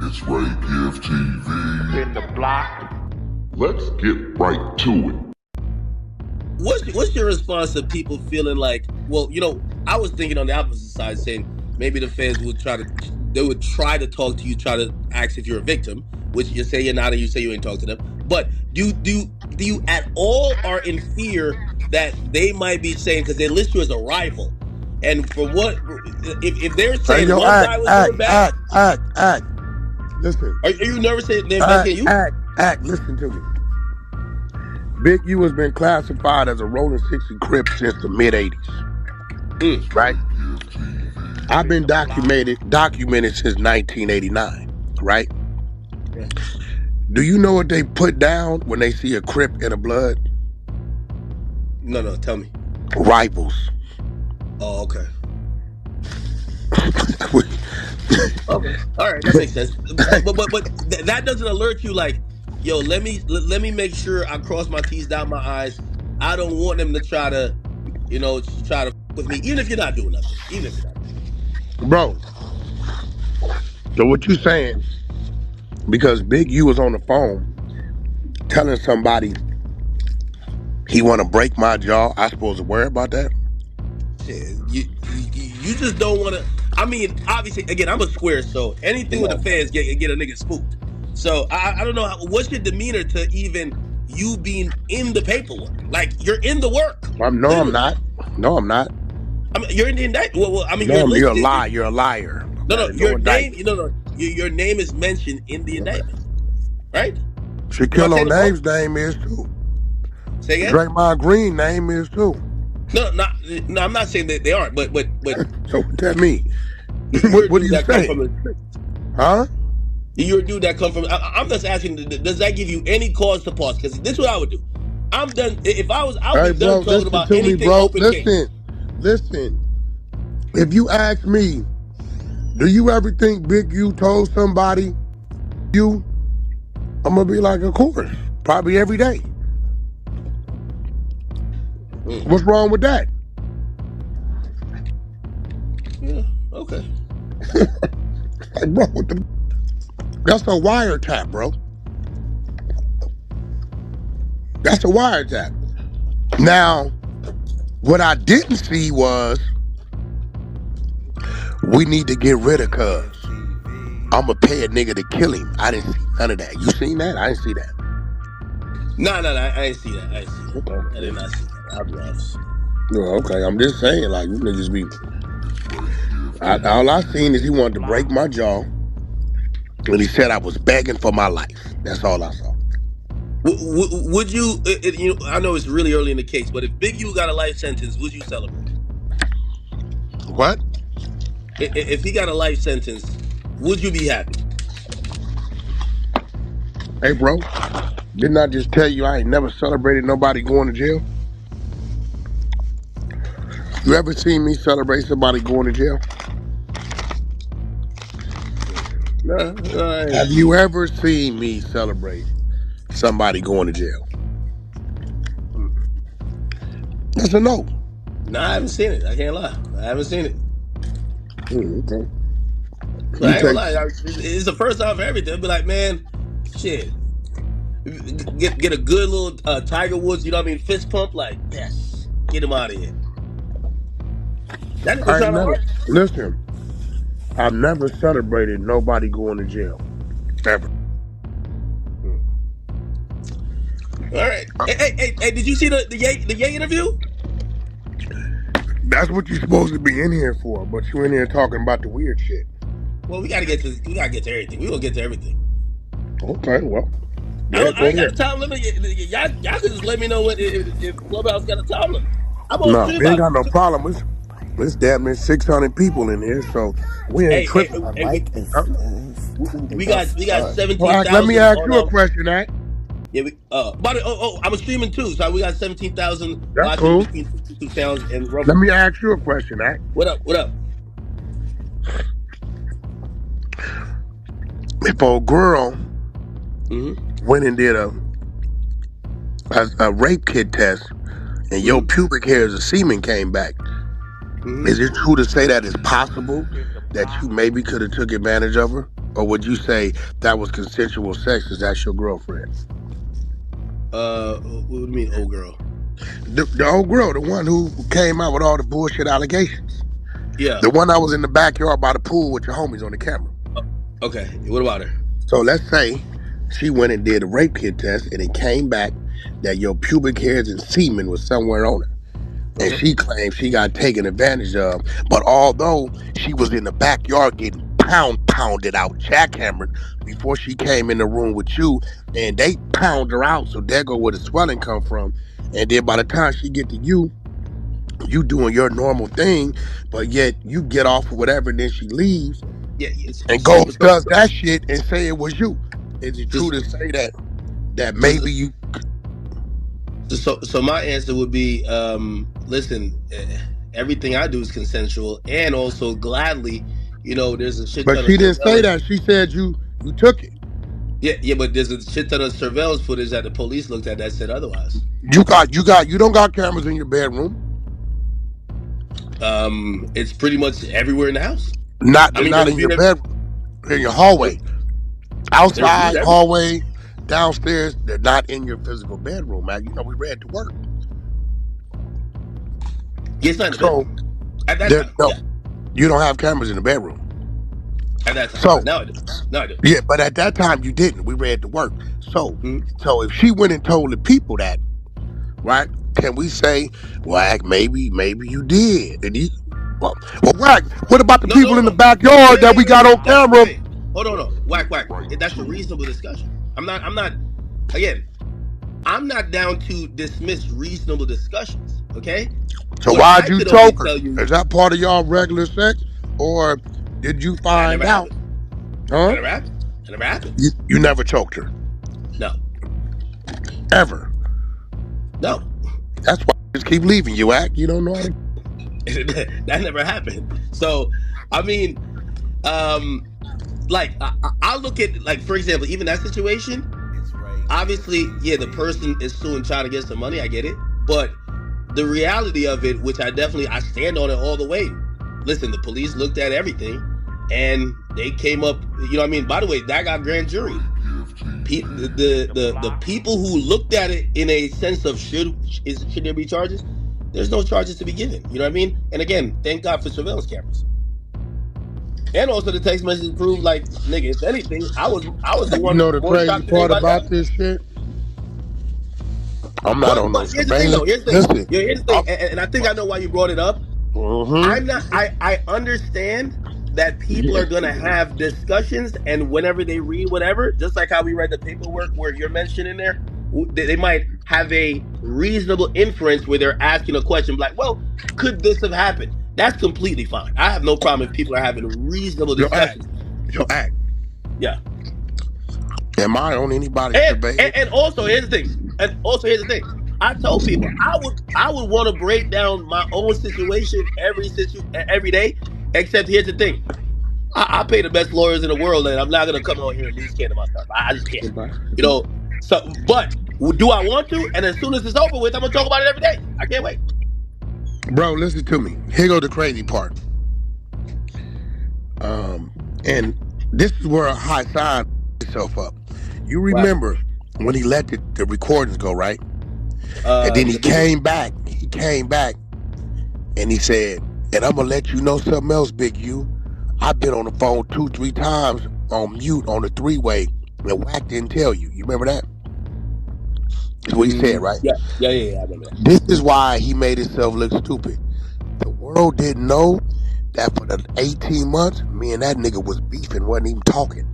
It's Ray Give TV. In the block. Let's get right to it. What's your response to people feeling like, well, you know, I was thinking on the opposite side, saying maybe the feds would try to talk to you, try to ask if you're a victim, which you say you're not, and you say you ain't talk to them. But do you at all are in fear that they might be saying, because they list you as a rival, and for what if they're saying Hey, yo, one guy was doing bad? act. Listen. Are you nervous that they're investigating you? Act. Listen to me. Big U has been classified as a Rolling 60 Crip since the mid '80s. Right? I've been documented since 1989. Right? Yeah. Do you know what they put down when they see a Crip in a blood? No, tell me. Rivals. Oh, okay. Okay, all right, that makes sense. But that doesn't alert you like, yo, let me make sure I cross my T's, dot my I's. I don't want them to try to with me, even if you're not doing nothing. Even if you're not. Bro. So what you saying? Because Big U was on the phone telling somebody he want to break my jaw, I supposed to worry about that? Shit, you just don't want to. I mean, obviously, again, I'm a square, so anything with the fans get a nigga spooked. So I don't know what's your demeanor to even you being in the paperwork. Like, you're in the work. I'm not. I mean, you're in the indictment. Well, I mean, you're a liar. You're a liar. No, your name. Your name is mentioned in the indictment, right? Shaquille O'Neal's name is too. Say again. Draymond Green name is too. No, I'm not saying that they aren't, but. So what that mean? What do you say? Huh? You're a dude that come from. I'm just asking. Does that give you any cause to pause? Because this is what I would do. I'm done. If I was, I'll be done talking about anything open case. Listen. If you ask me, do you ever think Big U told somebody you? I'm gonna be like, of course, probably every day. What's wrong with that? Yeah. Okay. Like, bro, that's a wiretap, bro. That's a wiretap. Now, what I didn't see was we need to get rid of Cuz. I'ma pay a nigga to kill him. I didn't see none of that. You seen that? I didn't see that. No, I ain't see that. Okay. I did not see that. I'll be honest. No, okay. I'm just saying, like, you niggas be. All I seen is he wanted to break my jaw, and he said I was begging for my life. That's all I saw. Would you? You know, I know it's really early in the case, but if Big U got a life sentence, would you celebrate? What? If he got a life sentence, would you be happy? Hey, bro, didn't I just tell you I ain't never celebrated nobody going to jail? You ever seen me celebrate somebody going to jail? No. Have you ever seen me celebrate somebody going to jail? That's a no. No, I haven't seen it. I can't lie. I haven't seen it. Okay. I ain't gonna lie. It's the first time for everything. I'd be like, man, shit. Get a good little Tiger Woods, you know what I mean, fist pump, like, yes, get him out of here. That's the time I work. Listen, I've never celebrated nobody going to jail. Ever. All right. Hey, did you see the Ye interview? That's what you're supposed to be in here for, but you in here talking about the weird shit. Well, we gotta get to everything. We gonna get to everything. Okay, well. I ain't got a time limit. Y'all can just let me know if Clubhouse got a time limit. No, we ain't got no problem. It's damn near 600 people in here, so we ain't tripping. We got 17,000. Let me ask you a question, Act. Yeah, I'm streaming too, so we got 17,000 watching cool. between 52 sounds and Rumble. Let me ask you a question, Act. What up? If a girl went and did a rape kit test and your pubic hairs or semen came back, is it true to say that it's possible that you maybe could have took advantage of her? Or would you say that was consensual sex because that's your girlfriend? What do you mean, old girl? The old girl, the one who came out with all the bullshit allegations. Yeah. The one that was in the backyard by the pool with your homies on the camera. Okay. What about her? So let's say she went and did a rape kit test and it came back that your pubic hairs and semen was somewhere on her. And she claims she got taken advantage of. But although she was in the backyard getting pounded out, jackhammered, before she came in the room with you, and they pound her out, so there go where the swelling come from. And then by the time she get to you doing your normal thing, but yet you get off or whatever, and then she leaves and goes does that shit and say it was you. Is it true to say that maybe you? So my answer would be, listen, everything I do is consensual, and also gladly, there's a shit ton But of she didn't say surveillance. that. She said you took it. Yeah, but there's a shit ton of surveillance footage that the police looked at that said otherwise. You don't got cameras in your bedroom. It's pretty much everywhere in the house. Not in your bedroom. In your hallway. Outside, hallway, downstairs, they're not in your physical bedroom, man. We read the work. Yeah, it's not in the bedroom. At that time, no, you don't have cameras in the bedroom. At that time. So now I do. Yeah, but at that time you didn't. We read the work. So if she went and told the people that, right? Can we say, Wack, maybe you did? And well, Wack, what about the people in the backyard that we got on camera? Hold on. Wack. That's a reasonable discussion. I'm not down to dismiss reasonable discussions, okay? So why'd you choke her? Is that part of y'all regular sex? Or did you find out? Huh? It never happened. You never choked her? No. Ever? No. That's why I just keep leaving you, Wack. You don't know how to... That never happened. So, I mean, I look at, like, for example, even that situation, obviously, yeah, the person is suing trying to get some money, I get it, but the reality of it, which I stand on it all the way. Listen, the police looked at everything, and they came up, by the way, that got grand jury. The people who looked at it in a sense of should there be charges? There's no charges to be given. You know what I mean? And again, thank God for surveillance cameras. And also the text message proved, like, nigga, if anything, I was the one. You know the crazy part about this shit? I'm not on no surveillance. Here's the thing. And I think I know why you brought it up. I understand that people are gonna have discussions, and whenever they read whatever, just like how we read the paperwork where you're mentioning there, they might have a reasonable inference where they're asking a question like, well, could this have happened? That's completely fine. I have no problem if people are having reasonable discussions. Act. Yeah. Am I on anybody's surveillance? And also here's the thing. I told people I would want to break down my own situation every day. Except here's the thing. I pay the best lawyers in the world, and I'm not gonna come on here and lose can of my stuff. I just can't. So, but do I want to? And as soon as it's over with, I'm gonna talk about it every day. I can't wait. Bro, listen to me. Here go the crazy part. And this is where High Sign himself up. You remember when he let the recordings go, right? And then he came back, and he said, and I'm gonna let you know something else, Big U. I've been on the phone 2-3 times on mute on the 3-way, and Wack didn't tell you. You remember that? That's what he said, right? Yeah, I remember that. This is why he made himself look stupid. The world didn't know that for the 18 months, me and that nigga was beefing, wasn't even talking.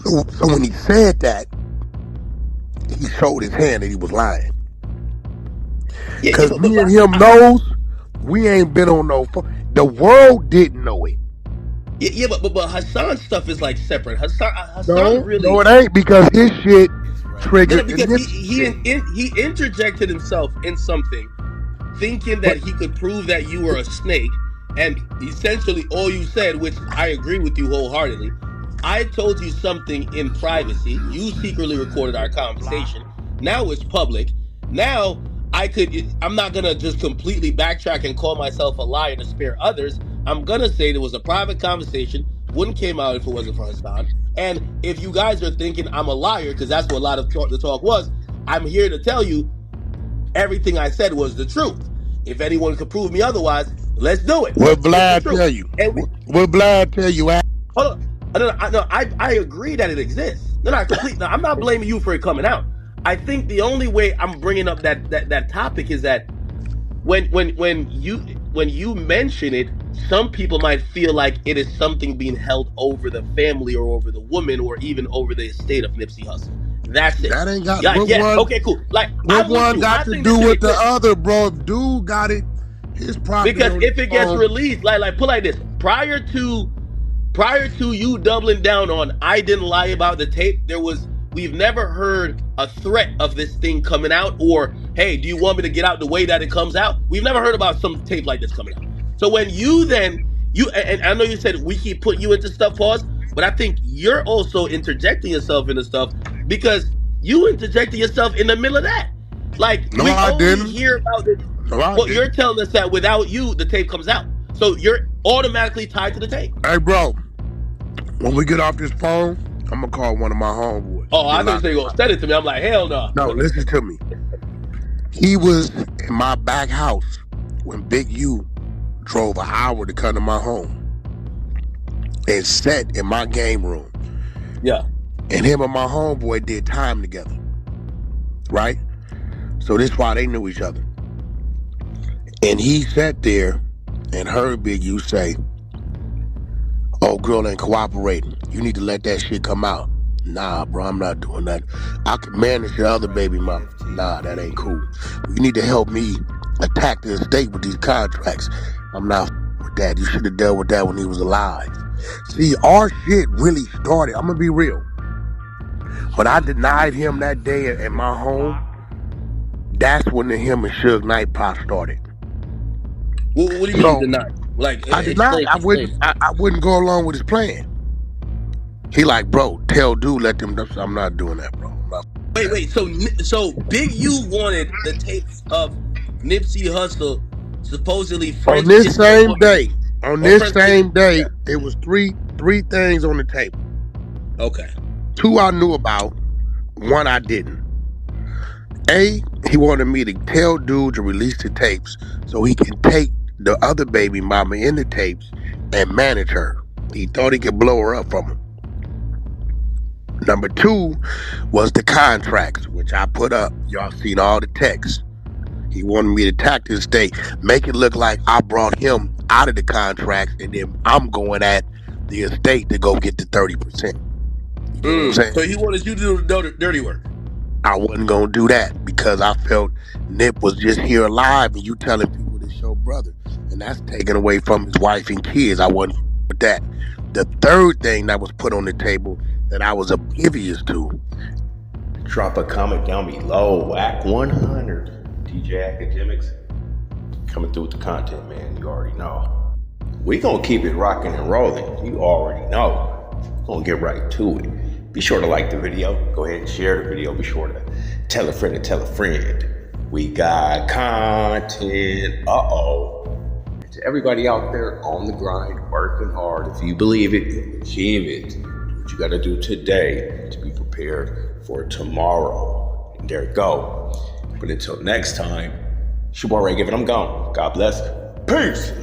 So when he said that, he showed his hand that he was lying. Because me and him knows we ain't been on no phone. The world didn't know it. Yeah, but Hassan's stuff is like separate. Hassan really. No, it ain't, because his shit triggered. No, because he interjected himself in something, thinking that he could prove that you were a snake, and essentially all you said, which I agree with you wholeheartedly. I told you something in privacy. You secretly recorded our conversation. Now it's public. Now I'm not gonna just completely backtrack and call myself a liar to spare others. I'm gonna say there was a private conversation wouldn't came out if it wasn't for Hassan. And if you guys are thinking I'm a liar, because that's what a lot of the talk was, I'm here to tell you everything I said was the truth. If anyone could prove me otherwise, let's do it. What It's the Vlad tell you? And What Vlad tell you? hold on. No, I agree that it exists. No, I'm not blaming you for it coming out. I think the only way I'm bringing up that topic is that when you mention it, some people might feel like it is something being held over the family or over the woman or even over the estate of Nipsey Hussle. That's it. That ain't got okay, cool. Like, what one got to do with the other, bro? If dude got it, his property. Because if it gets released, like put like this, prior to you doubling down on I didn't lie about the tape, we've never heard a threat of this thing coming out, or hey, do you want me to get out the way that it comes out? We've never heard about some tape like this coming out. So when and I know you said we keep putting you into stuff, pause, but I think you're also interjecting yourself into stuff because you interjected yourself in the middle of that. Like, no, we I only didn't. hear about it. No, well, you're telling us that without you, the tape comes out. So you're automatically tied to the tape. Hey, bro, when we get off this phone, I'm going to call one of my homeboys. Oh, I thought you were going to send it to me. I'm like, hell no. No, listen to me. He was in my back house when Big U drove an hour to come to my home and sat in my game room. Yeah. And him and my homeboy did time together. Right? So this is why they knew each other. And he sat there and heard Big U say, oh, girl ain't cooperating. You need to let that shit come out. Nah, bro, I'm not doing that. I can manage the other baby mama. Nah, that ain't cool. You need to help me attack the estate with these contracts. I'm not with that. You should have dealt with that when he was alive. See, our shit really started. I'm gonna be real. When I denied him that day at my home, that's when the him and Suge Knight pot started. What do you mean deny? Like, I denied. I wouldn't go along with his plan. He like, bro, tell dude, let them. I'm not doing that, bro. Wait. So Big U wanted the tapes of Nipsey Hussle supposedly on this same day. On this same day, it was three things on the table. Okay. 2 I knew about. 1 I didn't. A, he wanted me to tell dude to release the tapes so he can take the other baby mama in the tapes and manage her. He thought he could blow her up from him. Number 2 was the contracts, which I put up. Y'all seen all the texts. He wanted me to attack the estate, make it look like I brought him out of the contracts, and then I'm going at the estate to go get the 30%. You know what I'm saying? So he wanted you to do the dirty work. I wasn't gonna do that because I felt Nip was just here alive, and you telling people to show brother, and that's taken away from his wife and kids. I wasn't with that. The third thing that was put on the table that I was oblivious to. Drop a comment down below. Wack 100. DJ Akademiks coming through with the content, man. You already know. We gonna keep it rocking and rolling. You already know. Gonna get right to it. Be sure to like the video. Go ahead and share the video. Be sure to tell a friend to tell a friend. We got content. To everybody out there on the grind, working hard. If you believe it, achieve it. What you gotta do today to be prepared for tomorrow. And there you go. But until next time, it's your boy Ray Given. I'm gone. God bless. Peace.